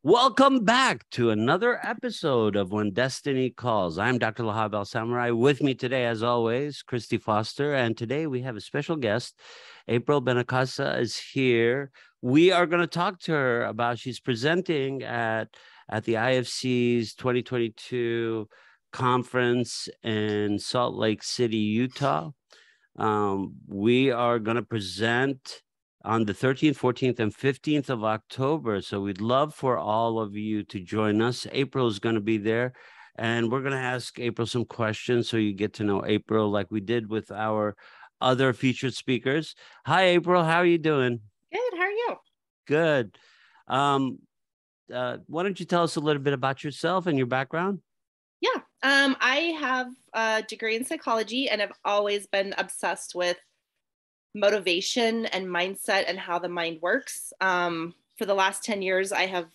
Welcome back to another episode of When Destiny Calls. I'm Dr. Lahab Al-Samarrai. With me today, as always, Christy Foster. And today we have a special guest. April Benincosa is here. We are going to talk to her about, she's presenting at the IFC's 2022 conference in Salt Lake City, Utah. We are going to present on the 13th, 14th, and 15th of October. So we'd love for all of you to join us. April is going to be there, and we're going to ask April some questions so you get to know April like we did with our other featured speakers. Hi, April. How are you doing? Good. How are you? Good. Why don't you tell us a little bit about yourself and your background? Yeah. I have a degree in psychology, and I've always been obsessed with motivation and mindset and how the mind works. For the last 10 years, I have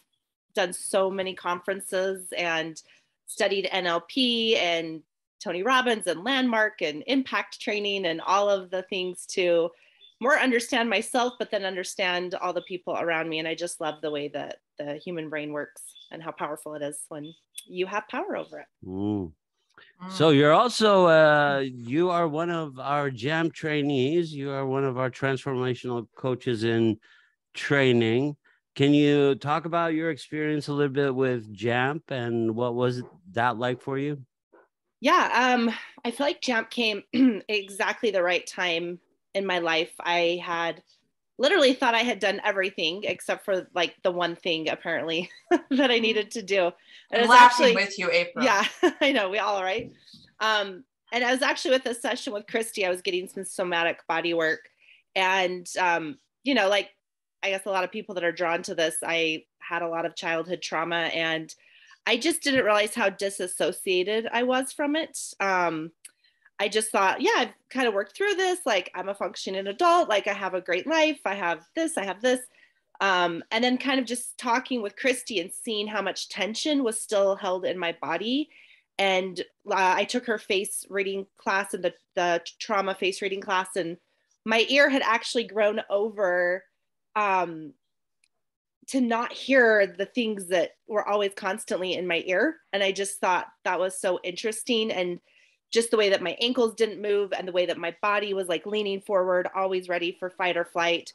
done so many conferences and studied NLP and Tony Robbins and Landmark and impact training and all of the things to more understand myself, but then understand all the people around me. And I just love the way that the human brain works and how powerful it is when you have power over it. Ooh. So you're also, you are one of our JAMP trainees. You are one of our transformational coaches in training. Can you talk about your experience a little bit with JAMP and what was that like for you? Yeah, I feel like JAMP came exactly the right time in my life. I had literally thought I had done everything except for like the one thing apparently that I needed to do. And I'm laughing with you, April. Yeah, I know, we all are, right? And I was actually with a session with Christy. I was getting some somatic body work. And, like, I guess a lot of people that are drawn to this, I had a lot of childhood trauma, and I just didn't realize how disassociated I was from it. I just thought, yeah, I've kind of worked through this. Like, I'm a functioning adult. Like, I have a great life. I have this, I have this. And then kind of just talking with Christy and seeing how much tension was still held in my body. And I took her face reading class and the trauma face reading class, and my ear had actually grown over to not hear the things that were always constantly in my ear. And I just thought that was so interesting. And just the way that my ankles didn't move and the way that my body was like leaning forward, always ready for fight or flight.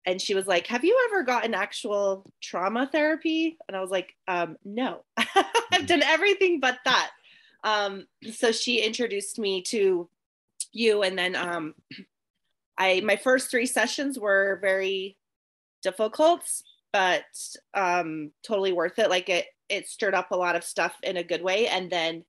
And she was like, have you ever gotten actual trauma therapy? And I was like, no, I've done everything but that. So she introduced me to you. And then my first 3 sessions were very difficult, but totally worth it. Like it stirred up a lot of stuff in a good way. And then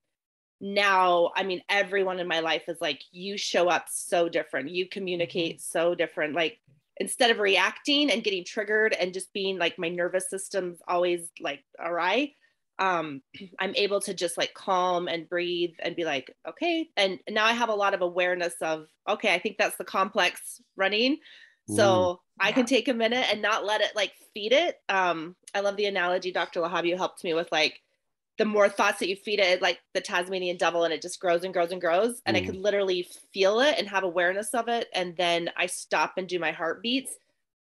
now, I mean, everyone in my life is like, you show up so different. You communicate so different. Like, instead of reacting and getting triggered and just being like, my nervous system's always like awry, I'm able to just like calm and breathe and be like, okay. And now I have a lot of awareness of, okay, I think that's the complex running. So I can take a minute and not let it like feed it. I love the analogy, Dr. Lahab, you helped me with, like, the more thoughts that you feed it, like the Tasmanian devil, and it just grows and grows and grows. And I could literally feel it and have awareness of it. And then I stop and do my heartbeats.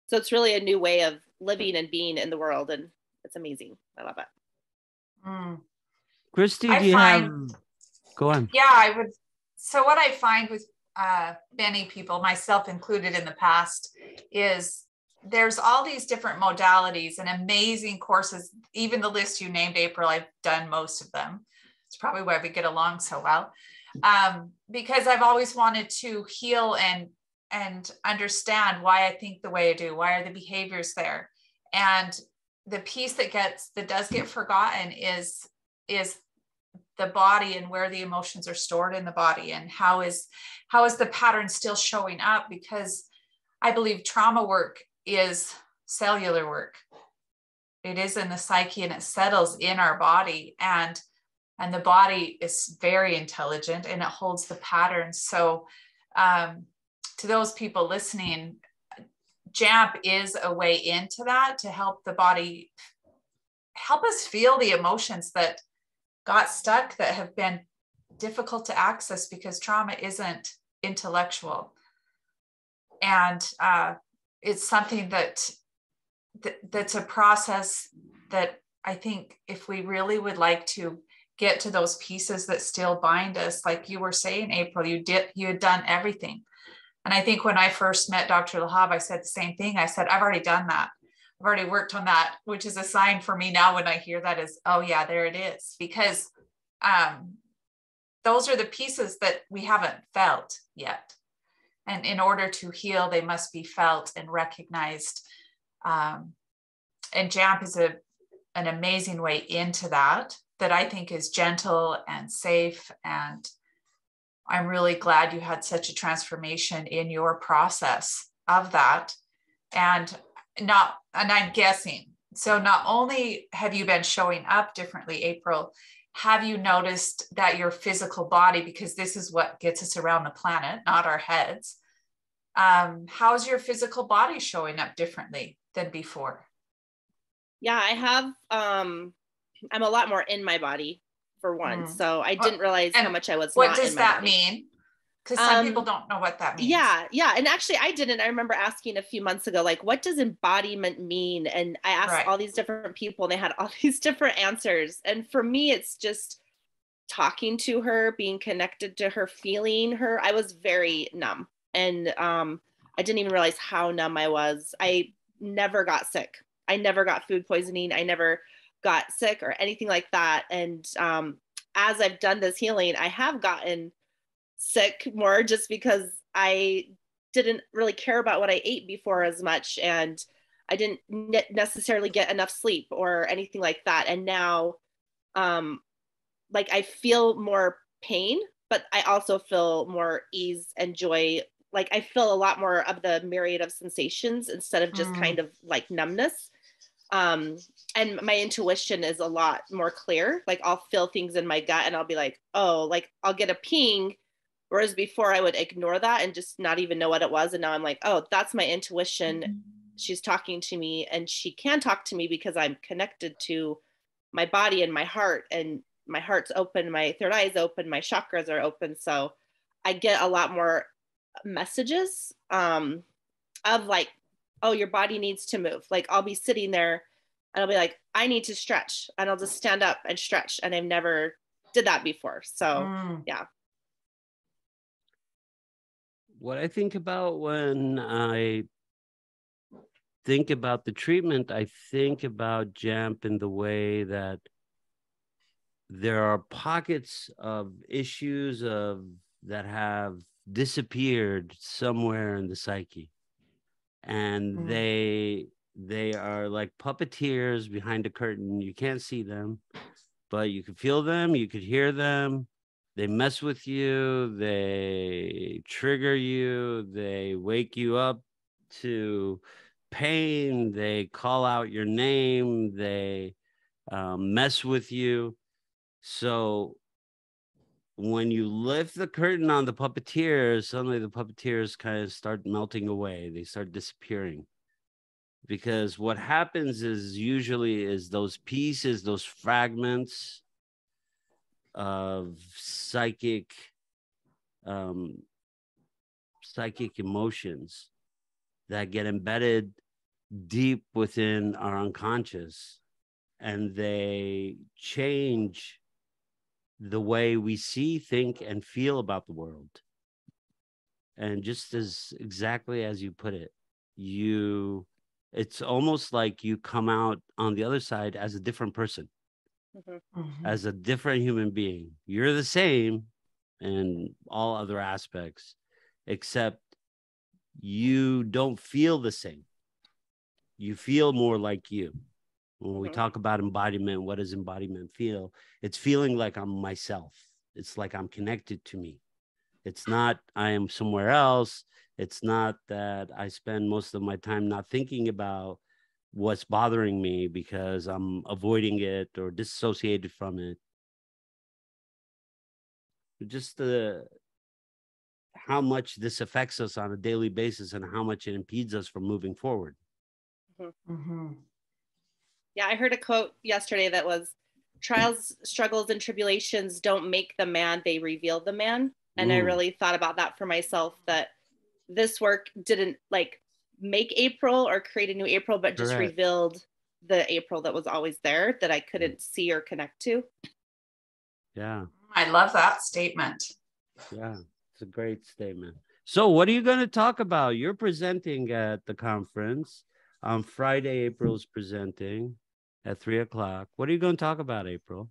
So it's really a new way of living and being in the world. And it's amazing. I love it. Christy, do you have, go on. Yeah, I would. So what I find with many people, myself included in the past, is there's all these different modalities and amazing courses. Even the list you named, April, I've done most of them. It's probably why we get along so well, because I've always wanted to heal and understand why I think the way I do. Why are the behaviors there? And the piece that does get forgotten is the body and where the emotions are stored in the body, and how is the pattern still showing up? Because I believe trauma work is cellular work. It is in the psyche, and it settles in our body, and the body is very intelligent, and it holds the patterns. So to those people listening, JAMP is a way into that, to help the body, help us feel the emotions that got stuck, that have been difficult to access because trauma isn't intellectual. And it's something that's a process that I think if we really would like to get to those pieces that still bind us, like you were saying, April, you had done everything. And I think when I first met Dr. Lahab, I said the same thing. I said, I've already done that. I've already worked on that, which is a sign for me now when I hear that is, oh yeah, there it is. Because those are the pieces that we haven't felt yet. And in order to heal, they must be felt and recognized. And JAMP is an amazing way into that I think is gentle and safe. And I'm really glad you had such a transformation in your process of that. And I'm guessing, so not only have you been showing up differently, April, have you noticed that your physical body, because this is what gets us around the planet, not our heads, how's your physical body showing up differently than before? Yeah, I have, I'm a lot more in my body for one. So I didn't realize how much I was not in my body. What does that mean? Because some people don't know what that means. Yeah. And actually I didn't. I remember asking a few months ago, like, what does embodiment mean? And I asked all these different people and they had all these different answers. And for me, it's just talking to her, being connected to her, feeling her. I was very numb. And I didn't even realize how numb I was. I never got sick. I never got food poisoning. I never got sick or anything like that. And as I've done this healing, I have gotten sick more just because I didn't really care about what I ate before as much. And I didn't necessarily get enough sleep or anything like that. And now, like I feel more pain, but I also feel more ease and joy. Like I feel a lot more of the myriad of sensations instead of just kind of like numbness. And my intuition is a lot more clear. Like I'll feel things in my gut and I'll be like, oh, like I'll get a ping. Whereas before I would ignore that and just not even know what it was. And now I'm like, oh, that's my intuition. She's talking to me and she can talk to me because I'm connected to my body and my heart, and my heart's open. My third eye is open. My chakras are open. So I get a lot more messages, of like, oh, your body needs to move. Like I'll be sitting there and I'll be like, I need to stretch, and I'll just stand up and stretch. And I've never did that before. So yeah. What I think about when I think about the treatment, I think about JAMP in the way that there are pockets of issues that have disappeared somewhere in the psyche. And they are like puppeteers behind a curtain. You can't see them, but you can feel them, you could hear them. They mess with you, they trigger you, they wake you up to pain, they call out your name, they mess with you. So when you lift the curtain on the puppeteers, suddenly the puppeteers kind of start melting away. They start disappearing. Because what happens is usually those pieces, those fragments of psychic emotions that get embedded deep within our unconscious, and they change the way we see, think, and feel about the world. And just as exactly as you put it, it's almost like you come out on the other side as a different person, as a different human being. You're the same in all other aspects, except you don't feel the same. You feel more like you. When we talk about embodiment, what does embodiment feel? It's feeling like I'm myself. It's like I'm connected to me. It's not I am somewhere else. It's not that I spend most of my time not thinking about what's bothering me because I'm avoiding it or dissociated from it. Just how much this affects us on a daily basis and how much it impedes us from moving forward. Yeah, I heard a quote yesterday that was, trials, struggles, and tribulations don't make the man, they reveal the man. And I really thought about that for myself, that this work didn't like make April or create a new April, but just revealed the April that was always there that I couldn't see or connect to. Yeah. I love that statement. Yeah, it's a great statement. So what are you going to talk about? You're presenting at the conference on Friday. April's presenting at 3:00. What are you going to talk about, April?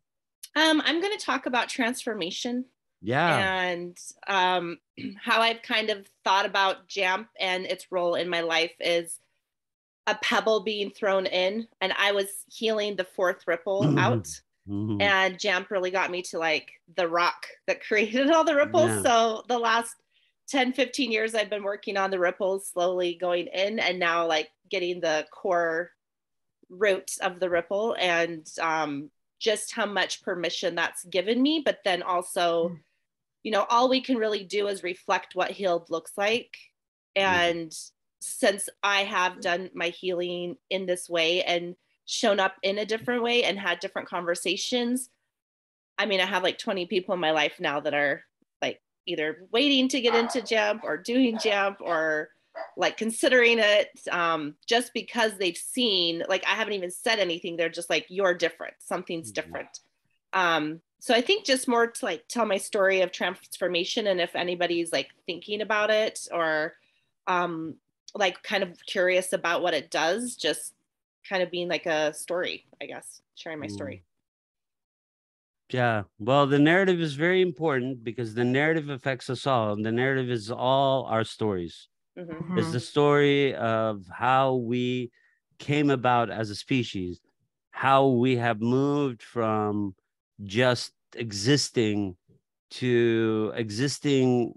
I'm going to talk about transformation. Yeah. And how I've kind of thought about JAMP and its role in my life is a pebble being thrown in, and I was healing the fourth ripple out. And JAMP really got me to like the rock that created all the ripples. Yeah. So the last 10, 15 years, I've been working on the ripples, slowly going in, and now like getting the core root of the ripple, and just how much permission that's given me. But then also, you know, all we can really do is reflect what healed looks like. And since I have done my healing in this way and shown up in a different way and had different conversations, I mean, I have like 20 people in my life now that are like either waiting to get into JAMP or doing JAMP or like considering it, just because they've seen, like, I haven't even said anything. They're just like, you're different. Something's different. So I think just more to like tell my story of transformation. And if anybody's like thinking about it or like kind of curious about what it does, just kind of being like a story, I guess, sharing my story. Yeah, well, the narrative is very important because the narrative affects us all. And the narrative is all our stories. It's the story of how we came about as a species, how we have moved from just existing to existing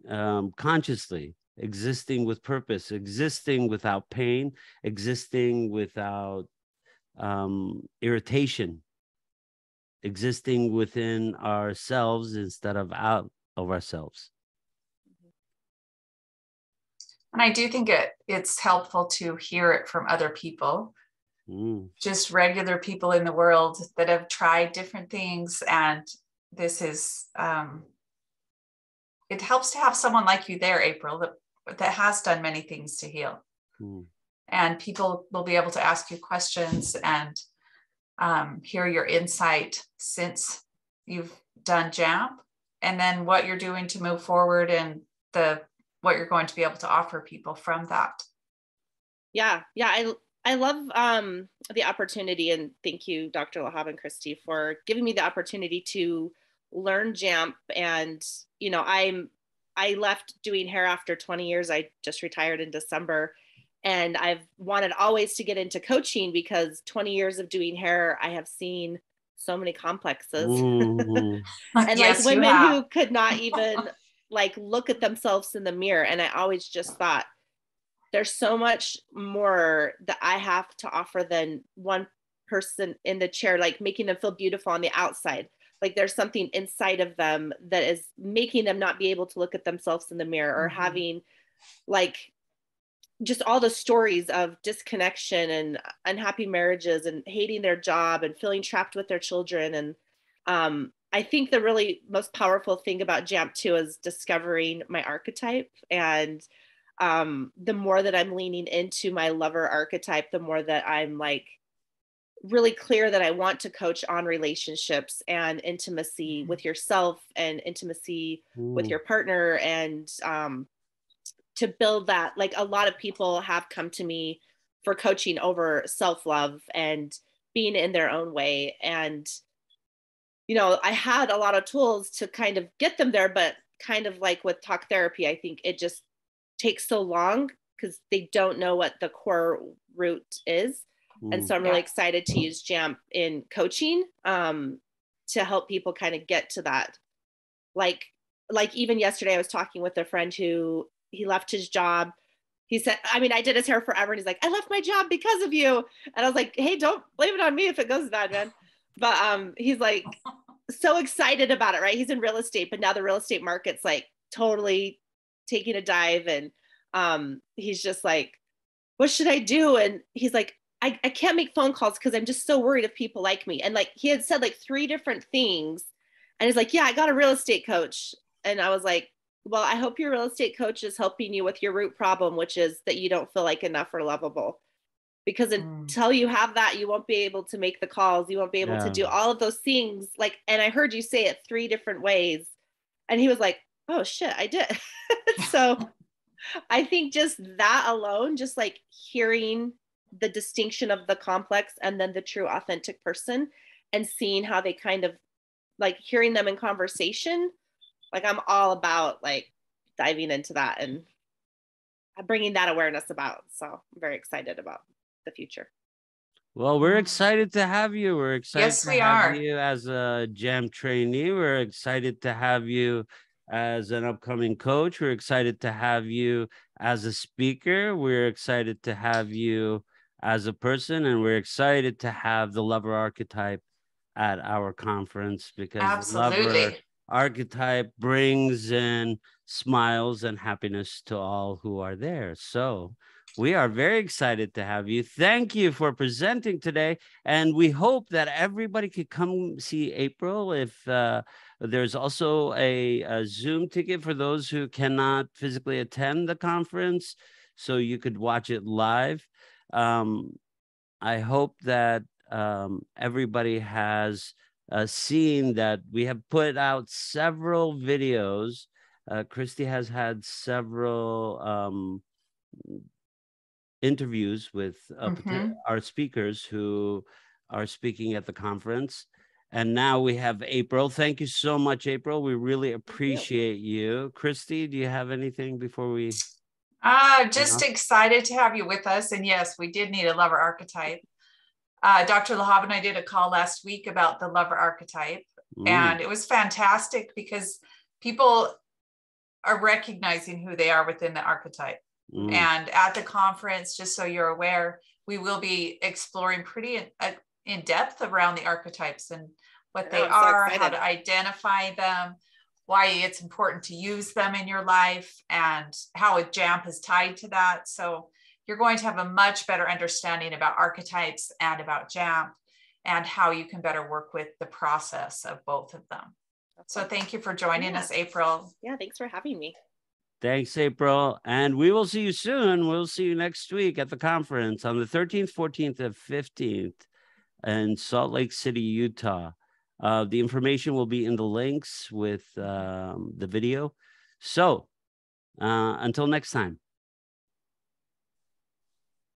consciously, existing with purpose, existing without pain, existing without irritation, existing within ourselves instead of out of ourselves. And I do think it's helpful to hear it from other people, just regular people in the world that have tried different things. And this is, it helps to have someone like you there, April, that has done many things to heal. And people will be able to ask you questions and hear your insight since you've done JAMP, and then what you're doing to move forward and what you're going to be able to offer people from that. Yeah. I love the opportunity, and thank you, Dr. Lahab and Christy, for giving me the opportunity to learn JAMP. And, you know, I left doing hair after 20 years. I just retired in December, and I've wanted always to get into coaching because 20 years of doing hair, I have seen so many complexes. And yes, like women who could not even like look at themselves in the mirror. And I always just thought, there's so much more that I have to offer than one person in the chair, like making them feel beautiful on the outside. Like there's something inside of them that is making them not be able to look at themselves in the mirror, or having like just all the stories of disconnection and unhappy marriages and hating their job and feeling trapped with their children. And I think the really most powerful thing about JAMP too is discovering my archetype. And the more that I'm leaning into my lover archetype, the more that I'm like really clear that I want to coach on relationships and intimacy with yourself and intimacy with your partner. And to build that, like a lot of people have come to me for coaching over self-love and being in their own way. And, you know, I had a lot of tools to kind of get them there, but kind of like with talk therapy, I think it just takes so long because they don't know what the core root is. And so I'm really excited to use JAMP in coaching to help people kind of get to that. Like even yesterday, I was talking with a friend who he left his job. He said, I mean, I did his hair forever. And he's like, I left my job because of you. And I was like, hey, don't blame it on me if it goes bad, man. But he's like so excited about it, right? He's in real estate, but now the real estate market's like totally taking a dive. And he's just like, what should I do? And he's like, I can't make phone calls because I'm just so worried if people like me. And like, he had said like 3 different things. And he's like, yeah, I got a real estate coach. And I was like, well, I hope your real estate coach is helping you with your root problem, which is that you don't feel like enough or lovable. because until you have that, you won't be able to make the calls. You won't be able to do all of those things. Like, and I heard you say it 3 different ways. And he was like, oh shit, I did. So I think just that alone, just like hearing the distinction of the complex and then the true authentic person, and seeing how they kind of, like, hearing them in conversation, like I'm all about like diving into that and bringing that awareness about. So I'm very excited about the future. Well, we're excited to have you. We're excited Yes, to we have are. you as a JAMP trainee. We're excited to have you as an upcoming coach. We're excited to have you as a speaker. We're excited to have you as a person, and we're excited to have the lover archetype at our conference, because the lover archetype brings in smiles and happiness to all who are there. So we are very excited to have you. Thank you for presenting today. And we hope that everybody could come see April. If there's also a Zoom ticket for those who cannot physically attend the conference, so you could watch it live. I hope that everybody has seen that we have put out several videos. Christy has had several interviews with our speakers who are speaking at the conference. And now we have April. Thank you so much, April. We really appreciate you. Christy, do you have anything before we? Just excited to have you with us. And yes, we did need a lover archetype. Dr. Lahab and I did a call last week about the lover archetype. And it was fantastic because people are recognizing who they are within the archetype. And at the conference, just so you're aware, we will be exploring pretty in depth around the archetypes and what they are, how to identify them, why it's important to use them in your life, and how a JAMP is tied to that. So you're going to have a much better understanding about archetypes and about JAMP, and how you can better work with the process of both of them. So thank you for joining us, April. Yeah, thanks for having me. Thanks, April. And we will see you soon. We'll see you next week at the conference on the 13th, 14th, and 15th in Salt Lake City, Utah. The information will be in the links with the video. So until next time.